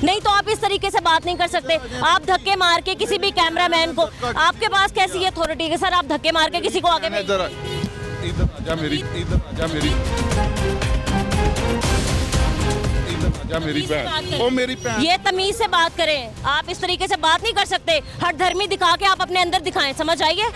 नहीं तो आप इस तरीके से बात नहीं कर सकते। आप धक्के मार के किसी भी कैमरामैन को, आपके पास कैसी अथॉरिटी है सर, आप धक्के मार के किसी को आगे इधर आजा मेरी बहन, ओ मेरी बहन। ये तमीज से बात करें, आप इस तरीके से बात नहीं कर सकते। हर धर्मी दिखा के आप अपने अंदर दिखाएं, समझ आइए।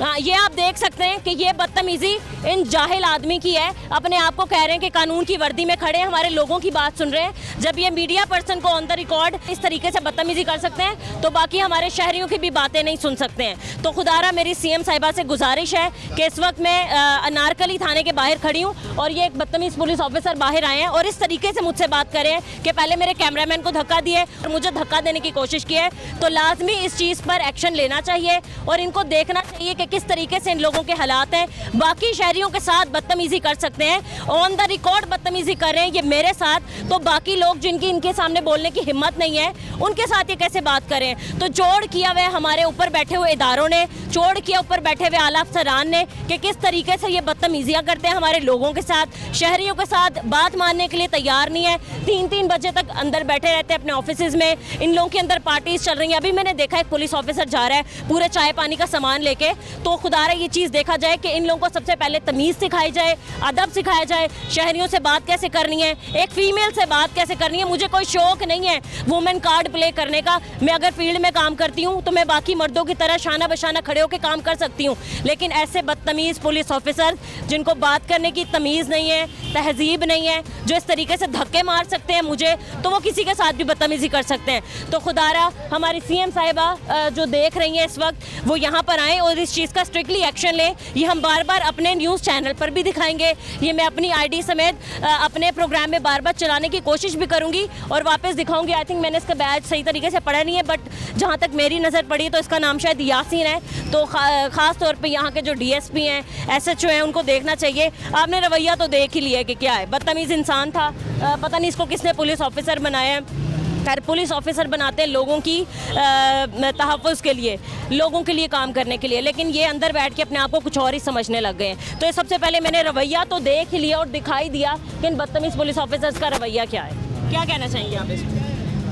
हाँ, ये आप देख सकते हैं कि ये बदतमीजी इन जाहिल आदमी की है। अपने आप को कह रहे हैं कि कानून की वर्दी में खड़े हैं, हमारे लोगों की बात सुन रहे हैं। जब ये मीडिया पर्सन को ऑन द रिकॉर्ड इस तरीके से बदतमीजी कर सकते हैं तो बाकी हमारे शहरियों की भी बातें नहीं सुन सकते हैं। तो खुदारा मेरी सीएम साहिबा से गुजारिश है कि इस वक्त मैं अनारकली थाने के बाहर खड़ी हूँ और ये एक बदतमीज पुलिस ऑफिसर बाहर आए हैं और इस तरीके से मुझसे बात कर रहे हैं कि पहले मेरे कैमरामैन को धक्का दिए और मुझे धक्का देने की कोशिश की है। तो लाजमी इस चीज़ पर एक्शन लेना चाहिए और इनको देखना चाहिए कि किस तरीके से इन लोगों के हालात हैं। बाकी शहरियों के साथ बदतमीजी कर सकते हैं, ऑन द रिकॉर्ड बदतमीजी कर रहे हैं ये मेरे साथ, तो बाकी लोग जिनकी इनके सामने बोलने की हिम्मत नहीं है उनके साथ ये कैसे बात करें। तो जोड़ किया हुआ हमारे ऊपर बैठे हुए इदारों ने, जोड़ किया ऊपर बैठे हुए आला अफसरान ने कि किस तरीके से ये बदतमीजियाँ करते हैं हमारे लोगों के साथ, शहरियों के साथ बात मानने के लिए तैयार नहीं है। 3-3 बजे तक अंदर बैठे रहते हैं अपने ऑफिस में। इन लोगों के अंदर पार्टीज चल रही हैं। अभी मैंने देखा एक पुलिस ऑफिसर जा रहा है पूरे चाय पानी का सामान लेके। तो खुदारा ये चीज़ देखा जाए कि इन लोगों को सबसे पहले तमीज़ सिखाई जाए, अदब सिखाया जाए, शहरियों से बात कैसे करनी है, एक फीमेल से बात कैसे करनी है। मुझे कोई शौक नहीं है वुमेन कार्ड प्ले करने का। मैं अगर फील्ड में काम करती हूँ तो मैं बाकी मर्दों की तरह शाना बशाना खड़े होकर काम कर सकती हूँ, लेकिन ऐसे बदतमीज़ पुलिस ऑफिसर जिनको बात करने की तमीज़ नहीं है, तहजीब नहीं है, जो इस तरीके से धक्के मार सकते हैं मुझे, तो वो किसी के साथ भी बदतमीजी कर सकते हैं। तो खुदारा हमारी सीएम साहिबा जो देख रही हैं इस वक्त, वो यहाँ पर आएँ और इस चीज़ का स्ट्रिक्टली एक्शन लें। ये हम बार बार अपने न्यूज़ चैनल पर भी दिखाएंगे, ये मैं अपनी आईडी समेत अपने प्रोग्राम में बार बार चलाने की कोशिश भी करूँगी और वापस दिखाऊंगी। आई थिंक मैंने इसका बैच सही तरीके से पढ़ा नहीं है, बट जहाँ तक मेरी नज़र पड़ी तो इसका नाम शायद यासीन है। तो ख़ास तौर पे यहाँ के जो डीएसपी हैं, एसएचओ हैं, उनको देखना चाहिए। आपने रवैया तो देख ही लिया कि क्या है, बदतमीज़ इंसान था। पता नहीं इसको किसने पुलिस ऑफिसर बनाया है। खैर, पुलिस ऑफिसर बनाते हैं लोगों की तहफ़्फ़ुज़ के लिए, लोगों के लिए काम करने के लिए, लेकिन ये अंदर बैठ के अपने आप को कुछ और ही समझने लग गए हैं। तो ये सबसे पहले मैंने रवैया तो देख ही लिया और दिखाई दिया कि इन बदतमीज़ पुलिस ऑफिसर्स का रवैया क्या है। क्या कहना चाहेंगे आप इस पर?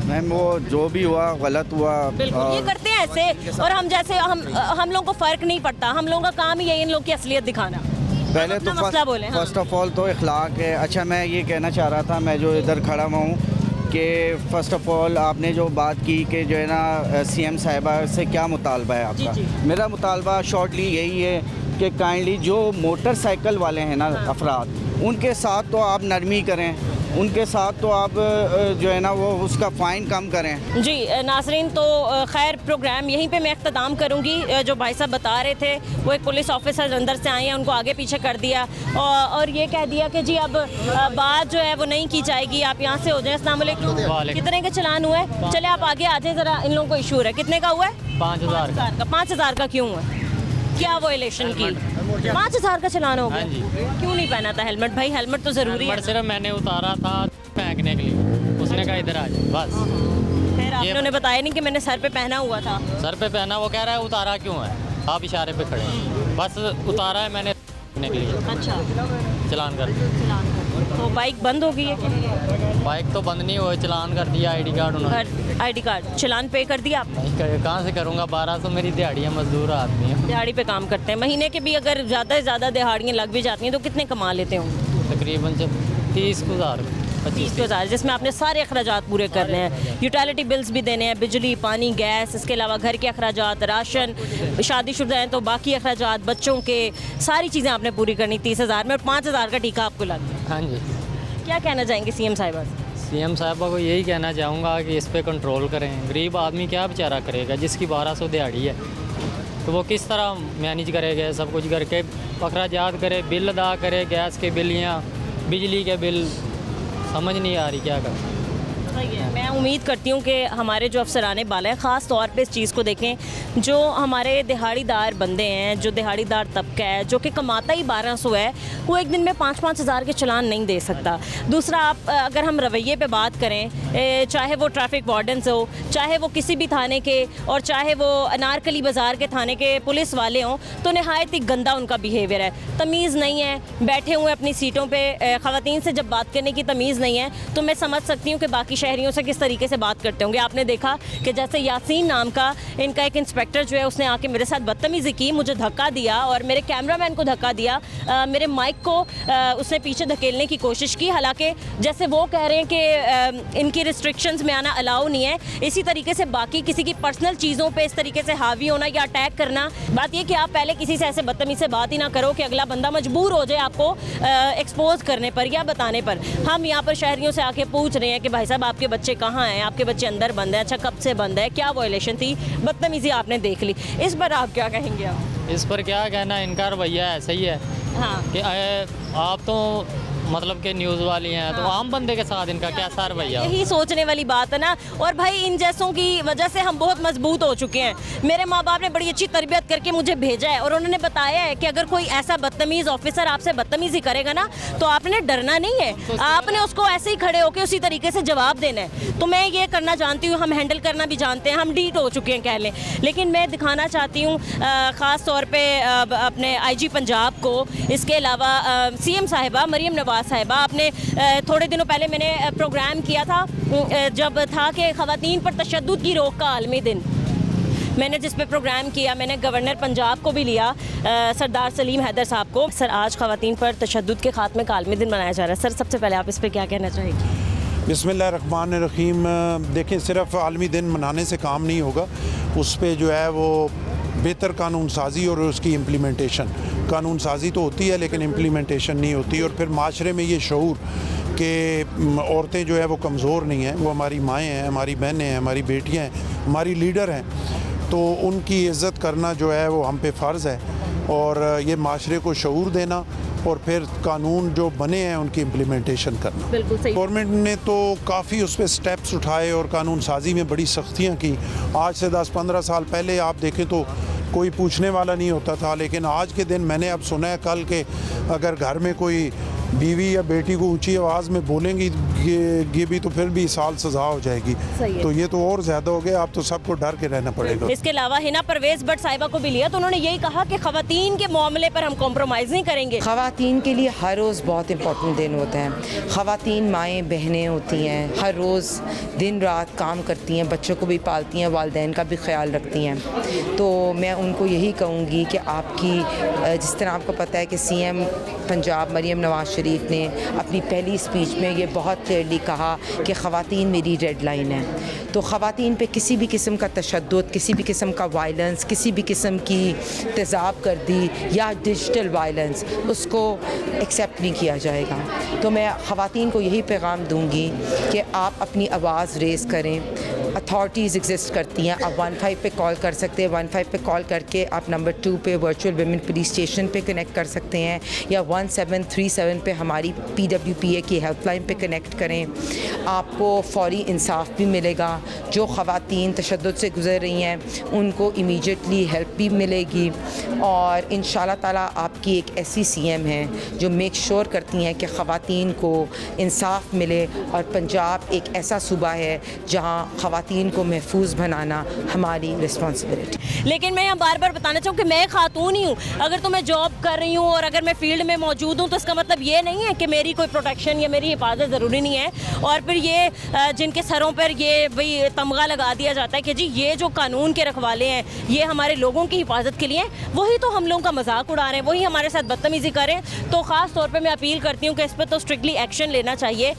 मैम, वो जो भी हुआ गलत हुआ। बिल्कुल, ये करते हैं ऐसे, और हम जैसे हम लोगों को फ़र्क नहीं पड़ता। हम लोगों का काम ही है इन लोग की असलियत दिखाना। पहले तो फर्स्ट ऑफ ऑल तो इखलाक है। अच्छा, मैं ये कहना चाह रहा था, मैं जो इधर खड़ा हुआ हूँ, कि फ़र्स्ट ऑफ ऑल आपने जो बात की कि जो है ना सीएम साहिबा से क्या मुतालबा है आपका। जी। मेरा मुतालबा शॉर्टली यही है कि काइंडली जो मोटरसाइकिल वाले हैं ना अफराद, उनके साथ तो आप नरमी करें, उनके साथ तो आप जो है ना वो उसका फ़ाइन कम करें। जी नाज़रीन, तो खैर प्रोग्राम यहीं पे मैं इख्तिताम करूँगी। जो भाई साहब बता रहे थे, वो एक पुलिस ऑफिसर अंदर से आए हैं, उनको आगे पीछे कर दिया और ये कह दिया कि जी अब बात जो है वो नहीं की जाएगी, आप यहाँ से हो जाए। अस्सलाम वालेकुम। कितने का चलान हुआ है? चले आप आगे आ जाए ज़रा, इन लोगों को इशू है। कितने का हुआ है? 5000 का। 5000 का क्यों हुआ? क्या वो इलेक्शन की? 5000 का चलान हो गया? क्यों नहीं पहना था हेलमेट? भाई हेलमेट तो ज़रूरी है। सिर्फ मैंने उतारा था फेंकने के लिए, उसने कहा इधर आ जाए बस। फिर आपने उन्हें बताया नहीं कि मैंने सर पे पहना हुआ था? सर पे पहना, वो कह रहा है उतारा क्यों है, आप इशारे पे खड़े हैं, बस उतारा है मैंने के लिए। अच्छा, चलान कर तो बाइक बंद हो गई है? बाइक तो बंद नहीं हुआ, चलान कर दिया। आईडी कार्ड उन्होंने, आईडी कार्ड चलान पे कर दिया आपने? कहाँ से करूँगा, 1200 मेरी दिहाड़ी है, मजदूर आदमी है। दिहाड़ी पे काम करते हैं, महीने के भी अगर ज़्यादा से ज़्यादा दिहाड़ियाँ लग भी जाती हैं तो कितने कमा लेते होंगे? तकरीबन 30,000 25,000, जिसमें आपने सारे अखराजात पूरे करने हैं। यूटिलिटी बिल्स भी देने हैं, बिजली, पानी, गैस, इसके अलावा घर के अखराजात, राशन, शादीशुदा हैं तो बाकी अखराजात, बच्चों के, सारी चीज़ें आपने पूरी करनी 30,000 में, और 5,000 का टीका आपको लग गया। हाँ जी। क्या कहना चाहेंगे सीएम साहिबा से? सीएम साहबा को यही कहना चाहूँगा कि इस पे कंट्रोल करें। गरीब आदमी क्या बेचारा करेगा, जिसकी 1200 दिहाड़ी है, तो वो किस तरह मैनेज करेगा सब कुछ करके, अखराजात करे, बिल अदा करे, गैस के बिल या बिजली के बिल, समझ नहीं आ रही क्या करें। मैं उम्मीद करती हूँ कि हमारे जो अफसराने बाला हैं ख़ास तौर पे इस चीज़ को देखें, जो हमारे दिहाड़ीदार बंदे हैं, जो दिहाड़ीदार तबका है, जो कि कमाता ही 1200 है, वो एक दिन में 5-5 हज़ार के चलान नहीं दे सकता। दूसरा, आप अगर हम रवैये पे बात करें, चाहे वो ट्रैफिक वार्डन्स हो, चाहे वो किसी भी थाने के, और चाहे वो अनारकली बाज़ार के थाने के पुलिस वाले हों, तो नहायत ही गंदा उनका बिहेवियर है। तमीज़ नहीं है, बैठे हुए अपनी सीटों पर ख़वातीन से जब बात करने की तमीज़ नहीं है, तो मैं समझ सकती हूँ कि बाकी शहरियों से किस तरीके से बात करते होंगे। आपने देखा कि जैसे यासीन नाम का इनका एक इंस्पेक्टर जो है उसने आके मेरे साथ बदतमीज़ी की, मुझे धक्का दिया और मेरे कैमरामैन को धक्का दिया, मेरे माइक को उसने पीछे धकेलने की कोशिश की। हालांकि जैसे वो कह रहे हैं कि इनकी रिस्ट्रिक्शंस में आना अलाउ नहीं है, इसी तरीके से बाकी किसी की पर्सनल चीज़ों पे इस तरीके से हावी होना या अटैक करना, बात ये कि आप पहले किसी से ऐसे बदतमीज़ी से बात ही ना करो कि अगला बंदा मजबूर हो जाए आपको एक्सपोज करने पर या बताने पर। हम यहाँ पर शहरियों से आके पूछ रहे हैं कि भाई साहब आपके बच्चे कहाँ हैं, आपके बच्चे अंदर बंद हैं, अच्छा कब से बंद है, क्या वायलेशन थी, बदतमीज़ी आपने देख ली, इस पर आप क्या कहेंगे? आप इस पर क्या कहना, इनका रवैया ऐसा ही है हाँ कि आप तो मतलब कि न्यूज़ वाली हैं तो आम बंदे के साथ इनका कैसा रवैया? यही सोचने वाली बात है ना। और भाई इन जैसों की वजह से हम बहुत मजबूत हो चुके हैं। मेरे माँ बाप ने बड़ी अच्छी तरबियत करके मुझे भेजा है और उन्होंने बताया है कि अगर कोई ऐसा बदतमीज़ ऑफिसर आपसे बदतमीज़ी करेगा ना तो आपने डरना नहीं है, आपने उसको ऐसे ही खड़े होकर उसी तरीके से जवाब देना है। तो मैं ये करना जानती हूँ, हम हैंडल करना भी जानते हैं, हम डीट हो चुके हैं कह लें। लेकिन मैं दिखाना चाहती हूँ ख़ास तौर पर अपने IG पंजाब को, इसके अलावा CM साहिबा मरियम नवाज साहिबा, आपने थोड़े दिनों पहले मैंने प्रोग्राम किया था जब था कि ख़वातीन पर तशद्दुद की रोक का आलमी दिन, मैंने जिस पे प्रोग्राम किया मैंने गवर्नर पंजाब को भी लिया, सरदार सलीम हैदर साहब को। सर आज ख़वातीन पर तशद्दुद के खात्मे का आलमी दिन मनाया जा रहा है, सर सबसे पहले आप इस पर क्या कहना चाहेंगे? बिस्मिल्लाहिर्रहमानिर्रहीम। देखें, सिर्फ आलमी दिन मनाने से काम नहीं होगा, उस पर जो है वो बेहतर कानून साजी और उसकी इम्प्लीमेंटेशन, कानून साजी तो होती है लेकिन इम्प्लीमेंटेशन नहीं होती। और फिर माशरे में ये शऊर कि औरतें जो है वो कमज़ोर नहीं हैं, वो हमारी माएँ हैं, हमारी बहनें हैं, हमारी बेटियाँ हैं, हमारी लीडर हैं, तो उनकी इज़्ज़त करना जो है वो हम पे फ़र्ज़ है। और ये माशरे को शऊर देना और फिर कानून जो बने हैं उनकी इम्प्लीमेंटेशन करना। बिल्कुल सही। गवर्नमेंट ने तो काफ़ी उस पर स्टेप्स उठाए और कानून साजी में बड़ी सख्तियाँ की। आज से 10-15 साल पहले आप देखें तो कोई पूछने वाला नहीं होता था, लेकिन आज के दिन मैंने अब सुना है कल के अगर घर में कोई बीवी या बेटी को ऊंची आवाज़ में बोलेंगी ये भी तो फिर भी साल सज़ा हो जाएगी। तो ये तो और ज़्यादा हो गया, अब तो सबको डर के रहना पड़ेगा। इसके अलावा हिना परवेज़ भट्ट साहिबा को भी लिया तो उन्होंने यही कहा कि ख़वातीन के मामले पर हम कॉम्प्रोमाइज़ नहीं करेंगे। ख़वातीन के लिए हर रोज़ बहुत इंपॉर्टेंट दिन होता है। ख़वातीन माएँ बहनें होती हैं, हर रोज़ दिन रात काम करती हैं, बच्चों को भी पालती हैं, वालिदैन का भी ख्याल रखती हैं। तो मैं उनको यही कहूँगी कि आपकी जिस तरह आपको पता है कि CM पंजाब मरियम नवाज शरीफ ने अपनी पहली स्पीच में ये बहुत क्लियरली कहा कि ख़वातीन मेरी रेड लाइन है। तो ख़वातीन पे किसी भी किस्म का तशद्दुद, किसी भी किस्म का वायलेंस, किसी भी किस्म की तेज़ाब कर दी या डिजिटल वायलेंस, उसको एक्सेप्ट नहीं किया जाएगा। तो मैं ख़वातीन को यही पैगाम दूँगी कि आप अपनी आवाज़ रेज़ करें। अथॉरिटीज़ एग्जिस्ट करती हैं, आप 15 पे कॉल कर सकते हैं, 15 पे कॉल करके आप नंबर 2 पे वर्चुअल वुमेन पुलिस स्टेशन पे कनेक्ट कर सकते हैं या 1737 पे हमारी PWPA की हेल्पलाइन पे कनेक्ट करें। आपको फौरी इंसाफ भी मिलेगा। जो ख़वातीन तशद्दुद से गुज़र रही हैं उनको इमीडिएटली हेल्प भी मिलेगी और इंशाल्लाह ताला आपकी एक ऐसी CM है जो मेक श्योर करती हैं कि ख़वातीन को इंसाफ मिले। और पंजाब एक ऐसा सूबा है जहाँ ख़वातीन को महफूज बनाना हमारी रिस्पॉन्सिबिलिटी। लेकिन मैं यहाँ बार बार बताना चाहूँ कि मैं खातून ही हूँ, अगर तो मैं जॉब कर रही हूँ और अगर मैं फील्ड में मौजूद हूँ तो इसका मतलब ये नहीं है कि मेरी कोई प्रोटेक्शन या मेरी हिफाजत ज़रूरी नहीं है। और फिर ये जिनके सरों पर ये भाई तमगा लगा दिया जाता है कि जी ये जो कानून के रखवाले हैं ये हमारे लोगों की हिफाजत के लिए हैं, वही तो हम लोगों का मजाक उड़ा रहे हैं, वही हमारे साथ बदतमीज़ी करें। तो ख़ास तौर पर मैं अपील करती हूँ कि इस पर तो स्ट्रिक्टली एक्शन लेना चाहिए।